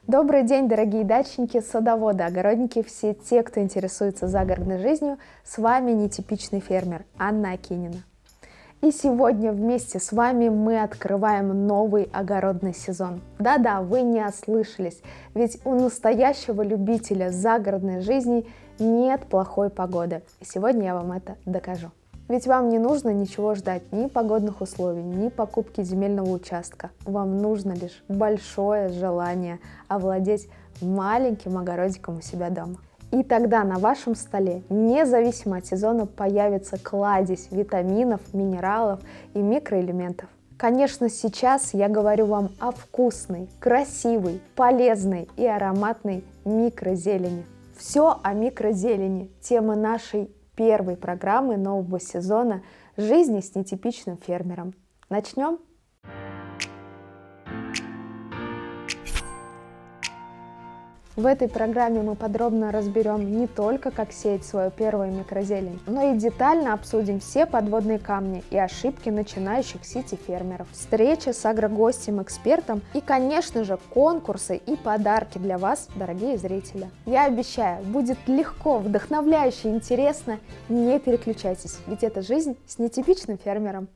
Добрый день, дорогие дачники, садоводы, огородники, все те, кто интересуется загородной жизнью. С вами нетипичный фермер Анна Акинина. И сегодня вместе с вами мы открываем новый огородный сезон. Да-да, вы не ослышались, ведь у настоящего любителя загородной жизни нет плохой погоды. И сегодня я вам это докажу. Ведь вам не нужно ничего ждать, ни погодных условий, ни покупки земельного участка. Вам нужно лишь большое желание овладеть маленьким огородиком у себя дома. И тогда на вашем столе, независимо от сезона, появится кладезь витаминов, минералов и микроэлементов. Конечно, сейчас я говорю вам о вкусной, красивой, полезной и ароматной микрозелени. Все о микрозелени – тема нашей первой программы нового сезона «Жизни с нетипичным фермером». Начнем? В этой программе мы подробно разберем не только, как сеять свою первую микрозелень, но и детально обсудим все подводные камни и ошибки начинающих сити-фермеров, встречи с агрогостем-экспертом и, конечно же, конкурсы и подарки для вас, дорогие зрители. Я обещаю, будет легко, вдохновляюще, интересно. Не переключайтесь, ведь это жизнь с нетипичным фермером.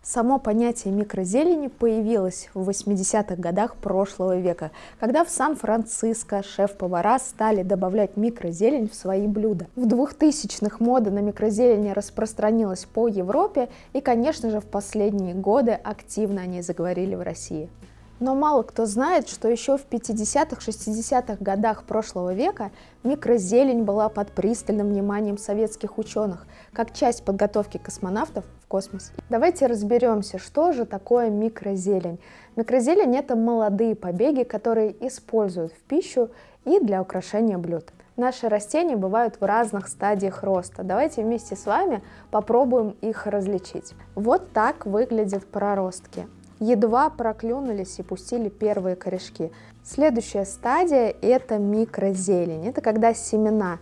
Само понятие микрозелени появилось в 80-х годах прошлого века, когда в Сан-Франциско шеф-повара стали добавлять микрозелень в свои блюда. В 2000-х мода на микрозелень распространилась по Европе, и, конечно же, в последние годы активно о ней заговорили в России. Но мало кто знает, что еще в 50-60-х годах прошлого века микрозелень была под пристальным вниманием советских ученых, как часть подготовки космонавтов в космос. Давайте разберемся, что же такое микрозелень. Микрозелень – это молодые побеги, которые используют в пищу и для украшения блюд. Наши растения бывают в разных стадиях роста. Давайте вместе с вами попробуем их различить. Вот так выглядят проростки. Едва проклюнулись и пустили первые корешки. Следующая стадия – это микрозелень. Это когда семена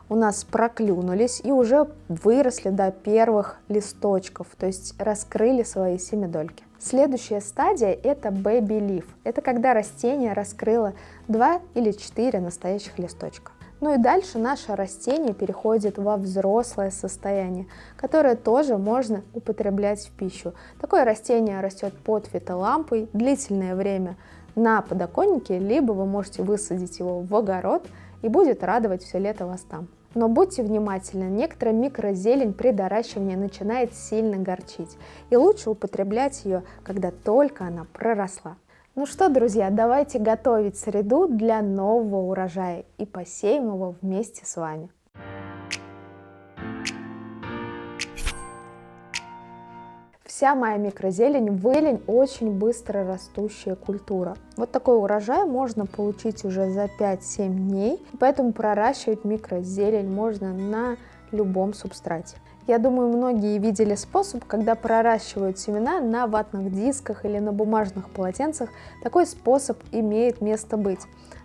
у нас проклюнулись и уже выросли до первых листочков, то есть раскрыли свои семидольки. Следующая стадия – это baby leaf. Это когда растение раскрыло 2 или 4 настоящих листочка. Ну и дальше наше растение переходит во взрослое состояние, которое тоже можно употреблять в пищу. Такое растение растет под фитолампой длительное время на подоконнике, либо вы можете высадить его в огород и будет радовать все лето вас там. Но будьте внимательны, некоторая микрозелень при доращивании начинает сильно горчить, и лучше употреблять ее, когда только она проросла. Ну что, друзья, давайте готовить среду для нового урожая и посеем его вместе с вами. Вся моя микрозелень, вылень, очень быстро растущая культура. Вот такой урожай можно получить уже за 5-7 дней, поэтому проращивать микрозелень можно на любом субстрате. Я думаю, многие видели способ, когда проращивают семена на ватных дисках или на бумажных полотенцах. Такой способ имеет место быть.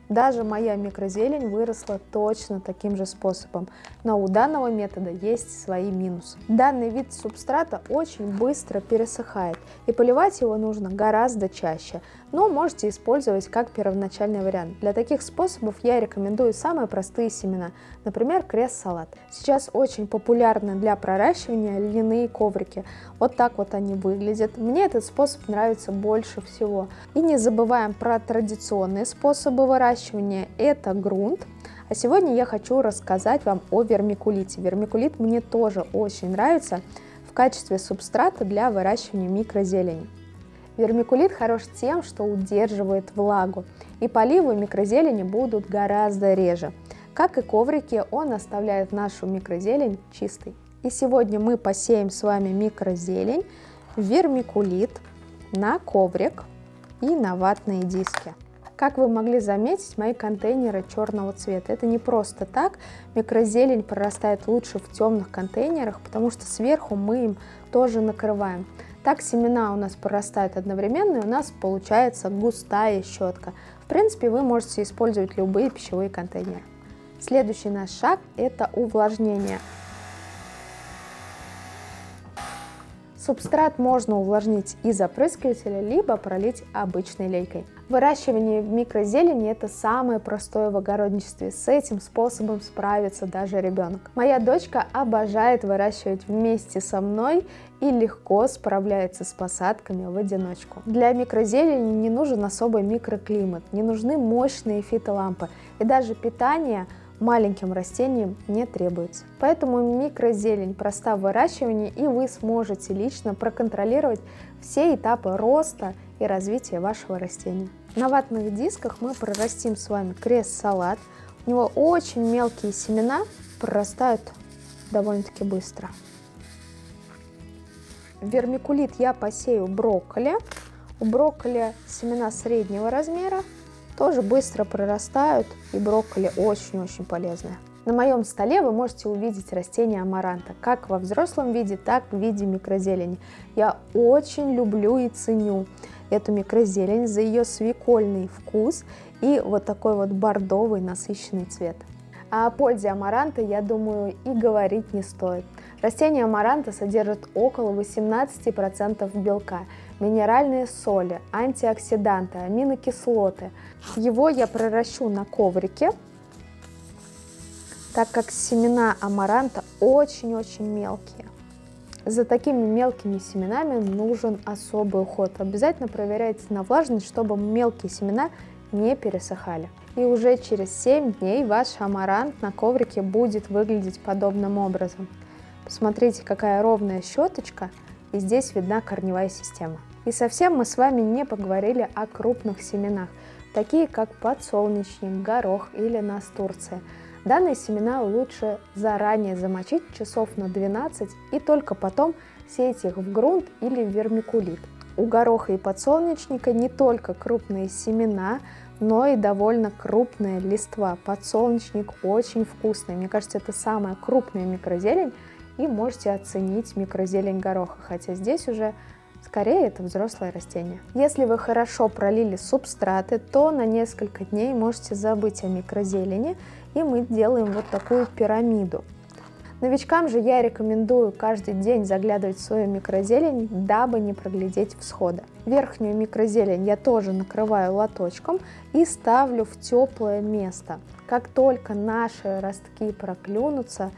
Даже моя микрозелень выросла точно таким же способом, но у данного метода есть свои минусы. Данный вид субстрата очень быстро пересыхает, и поливать его нужно гораздо чаще, но можете использовать как первоначальный вариант. Для таких способов я рекомендую самые простые семена, например, крест-салат. Сейчас очень популярны для проращивания льняные коврики. Вот так вот они выглядят. Мне этот способ нравится больше всего. И не забываем про традиционные способы выращивания. Это грунт. А сегодня я хочу рассказать вам о вермикулите. Вермикулит мне тоже очень нравится в качестве субстрата для выращивания микрозелени. Вермикулит хорош тем, что удерживает влагу, и поливы микрозелени будут гораздо реже. Как и коврики, он оставляет нашу микрозелень чистой. И сегодня мы посеем с вами микрозелень, вермикулит на коврик и на ватные диски. Как вы могли заметить, мои контейнеры черного цвета. Это не просто так. Микрозелень прорастает лучше в темных контейнерах, потому что сверху мы им тоже накрываем. Так семена у нас прорастают одновременно, и у нас получается густая щетка. В принципе, вы можете использовать любые пищевые контейнеры. Следующий наш шаг – это увлажнение. Субстрат можно увлажнить из опрыскивателя, либо пролить обычной лейкой. Выращивание в микрозелени – это самое простое в огородничестве. С этим способом справится даже ребенок. Моя дочка обожает выращивать вместе со мной и легко справляется с посадками в одиночку. Для микрозелени не нужен особый микроклимат, не нужны мощные фитолампы, и даже питание маленьким растениям не требуется. Поэтому микрозелень проста в выращивании, и вы сможете лично проконтролировать все этапы роста и развития вашего растения. На ватных дисках мы прорастим с вами крест-салат. У него очень мелкие семена, прорастают довольно-таки быстро. В вермикулит я посею брокколи. У брокколи семена среднего размера, тоже быстро прорастают, и брокколи очень-очень полезные. На моем столе вы можете увидеть растения амаранта, как во взрослом виде, так и в виде микрозелени. Я очень люблю и ценю эту микрозелень за ее свекольный вкус и вот такой вот бордовый насыщенный цвет. А о пользе амаранта, я думаю, и говорить не стоит. Растение амаранта содержит около 18% белка, минеральные соли, антиоксиданты, аминокислоты. Его я проращу на коврике, так как семена амаранта очень-очень мелкие. За такими мелкими семенами нужен особый уход. Обязательно проверяйте на влажность, чтобы мелкие семена не пересыхали. И уже через 7 дней ваш амарант на коврике будет выглядеть подобным образом. Посмотрите, какая ровная щеточка, и здесь видна корневая система. И совсем мы с вами не поговорили о крупных семенах, такие как подсолнечник, горох или настурция. Данные семена лучше заранее замочить часов на 12 и только потом сеять их в грунт или в вермикулит. У гороха и подсолнечника не только крупные семена, но и довольно крупная листва. Подсолнечник очень вкусный. Мне кажется, это самая крупная микрозелень, и можете оценить микрозелень гороха, хотя здесь уже скорее это взрослое растение. Если вы хорошо пролили субстраты, то на несколько дней можете забыть о микрозелени, и мы делаем вот такую пирамиду. Новичкам же я рекомендую каждый день заглядывать в свою микрозелень, дабы не проглядеть всхода. Верхнюю микрозелень я тоже накрываю лоточком и ставлю в теплое место. Как только наши ростки проклюнутся,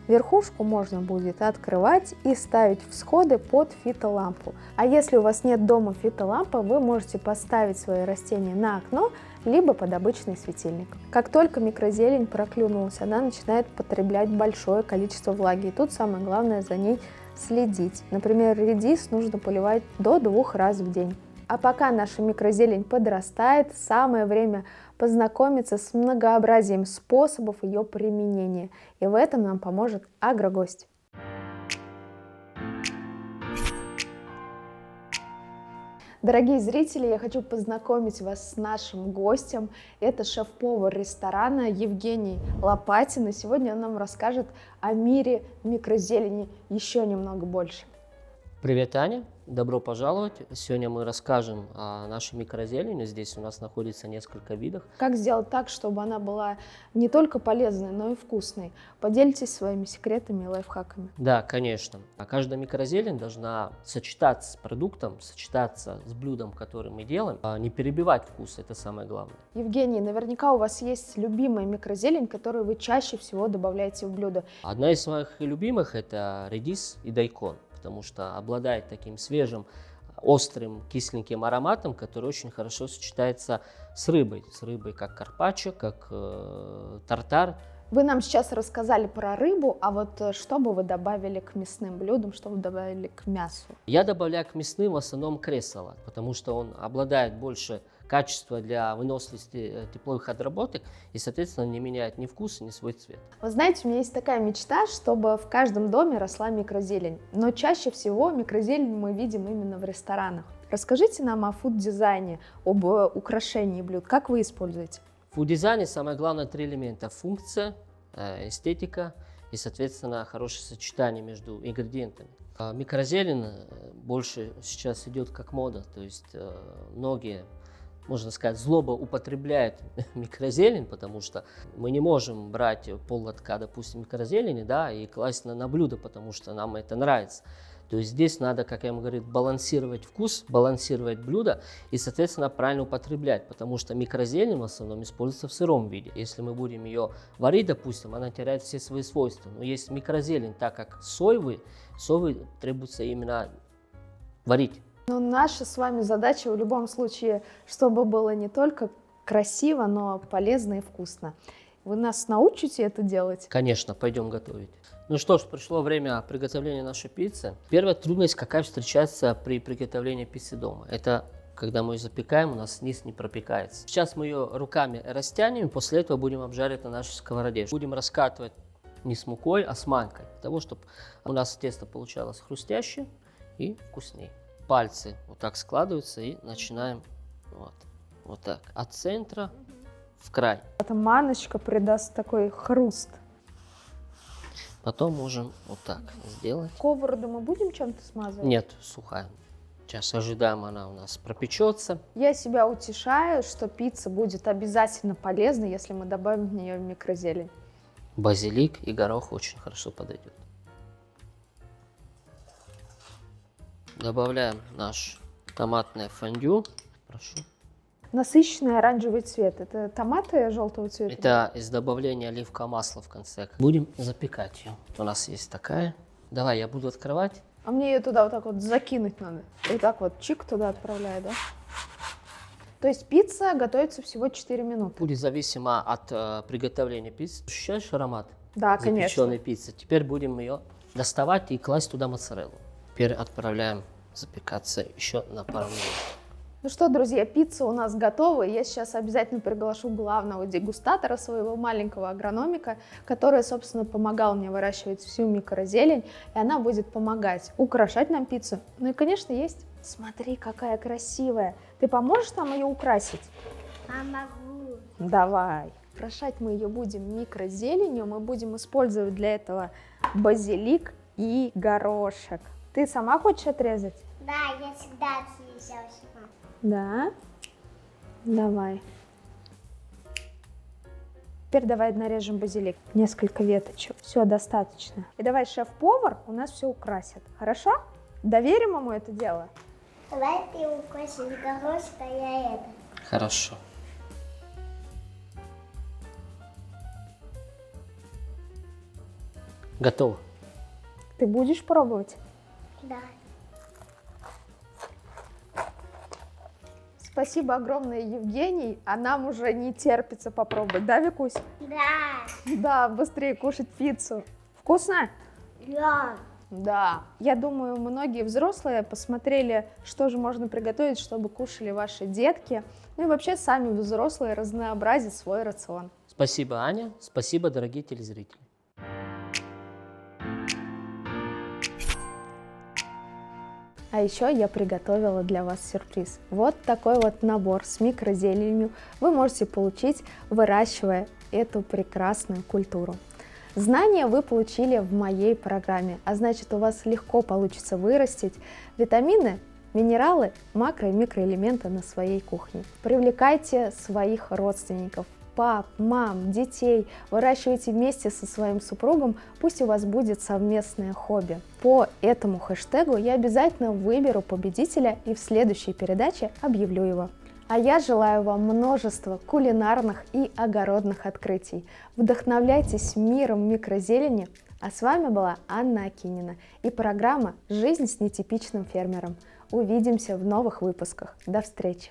верхушку можно будет открывать и ставить всходы под фитолампу. А если у вас нет дома фитолампы, вы можете поставить свои растения на окно, либо под обычный светильник. Как только микрозелень проклюнулась, она начинает потреблять большое количество влаги. И тут самое главное за ней следить. Например, редис нужно поливать до 2 раз в день. А пока наша микрозелень подрастает, самое время познакомиться с многообразием способов ее применения. И в этом нам поможет агрогость. Дорогие зрители, я хочу познакомить вас с нашим гостем. Это шеф-повар ресторана Евгений Лопатин. И сегодня он нам расскажет о мире микрозелени еще немного больше. Привет, Аня! Добро пожаловать! Сегодня мы расскажем о нашей микрозелени. Здесь у нас находится несколько видов. Как сделать так, чтобы она была не только полезной, но и вкусной? Поделитесь своими секретами и лайфхаками. Да, конечно. Каждая микрозелень должна сочетаться с продуктом, сочетаться с блюдом, которое мы делаем, а не перебивать вкус, это самое главное. Евгений, наверняка у вас есть любимая микрозелень, которую вы чаще всего добавляете в блюдо. Одна из моих любимых – это редис и дайкон, потому что обладает таким свежим, острым, кисленьким ароматом, который очень хорошо сочетается с рыбой как карпаччо, как тартар. Вы нам сейчас рассказали про рыбу, а вот что бы вы добавили к мясным блюдам, что вы добавили к мясу? Я добавляю к мясным в основном крест-салат, потому что он обладает больше качества для выносливости тепловых отработок и, соответственно, не меняет ни вкус, ни свой цвет. Вы знаете, у меня есть такая мечта, чтобы в каждом доме росла микрозелень. Но чаще всего микрозелень мы видим именно в ресторанах. Расскажите нам о фуд-дизайне, об украшении блюд. Как вы используете? В фуд-дизайне самое главное 3 элемента: функция, эстетика и, соответственно, хорошее сочетание между ингредиентами. Микрозелень больше сейчас идет как мода, то есть многие, можно сказать, злоупотребляют микрозелень, потому что мы не можем брать пол-лотка, допустим, микрозелени, да, и класть на блюдо, потому что нам это нравится. То есть здесь надо, как я вам говорю, балансировать вкус, балансировать блюдо и, соответственно, правильно употреблять, потому что микрозелень в основном используется в сыром виде. Если мы будем ее варить, допустим, она теряет все свои свойства. Но есть микрозелень, так как соевый требуется именно варить. Но наша с вами задача в любом случае, чтобы было не только красиво, но полезно и вкусно. Вы нас научите это делать? Конечно, пойдем готовить. Ну что ж, пришло время приготовления нашей пиццы. Первая трудность, какая встречается при приготовлении пиццы дома, это когда мы ее запекаем, у нас низ не пропекается. Сейчас мы ее руками растянем, после этого будем обжаривать на нашей сковороде. Будем раскатывать не с мукой, а с манкой, для того, чтобы у нас тесто получалось хрустящее и вкуснее. Пальцы вот так складываются и начинаем вот так, от центра в край. Эта маночка придаст такой хруст. Потом можем вот так сделать. Сковороду мы будем чем-то смазывать? Нет, сухая. Сейчас ожидаем, она у нас пропечется. Я себя утешаю, что пицца будет обязательно полезна, если мы добавим в нее микрозелень. Базилик и горох очень хорошо подойдет. Добавляем наш томатное фондю. Прошу. Насыщенный оранжевый цвет. Это томаты желтого цвета? Это из добавления оливкового масла в конце. Будем запекать ее. У нас есть такая. Давай, я буду открывать. А мне ее туда вот так вот закинуть надо. И так вот чик туда отправляю, да? То есть пицца готовится всего 4 минуты? Будет зависимо от приготовления пиццы. Ощущаешь аромат? Да, конечно. Запеченной пиццы. Теперь будем ее доставать и класть туда моцареллу. Теперь отправляем запекаться еще на пару минут. Ну что, друзья, пицца у нас готова. Я сейчас обязательно приглашу главного дегустатора, своего маленького агрономика, который, собственно, помогал мне выращивать всю микрозелень. И она будет помогать украшать нам пиццу. Ну и, конечно, есть. Смотри, какая красивая. Ты поможешь нам ее украсить? Помогу. Давай. Украшать мы ее будем микрозеленью. Мы будем использовать для этого базилик и горошек. Ты сама хочешь отрезать? Да, я всегда отрезала сама. Да? Давай. Теперь давай нарежем базилик. Несколько веточек. Все, достаточно. И давай шеф-повар у нас все украсит. Хорошо? Доверим ему это дело? Давай ты укусишь горошек, а я это. Хорошо. Готово. Ты будешь пробовать? Да. Спасибо огромное, Евгений. А нам уже не терпится попробовать. Да, Викусь? Да. Да, быстрее кушать пиццу. Вкусно? Да. Да. Я думаю, многие взрослые посмотрели, что же можно приготовить, чтобы кушали ваши детки. Ну и вообще сами взрослые разнообразить свой рацион. Спасибо, Аня. Спасибо, дорогие телезрители. А еще я приготовила для вас сюрприз. Вот такой вот набор с микрозеленью вы можете получить, выращивая эту прекрасную культуру. Знания вы получили в моей программе, а значит, у вас легко получится вырастить витамины, минералы, макро- и микроэлементы на своей кухне. Привлекайте своих родственников, пап, мам, детей, выращивайте вместе со своим супругом, пусть у вас будет совместное хобби. По этому хэштегу я обязательно выберу победителя и в следующей передаче объявлю его. А я желаю вам множества кулинарных и огородных открытий. Вдохновляйтесь миром микрозелени. А с вами была Анна Акинина и программа «Жизнь с нетипичным фермером». Увидимся в новых выпусках. До встречи!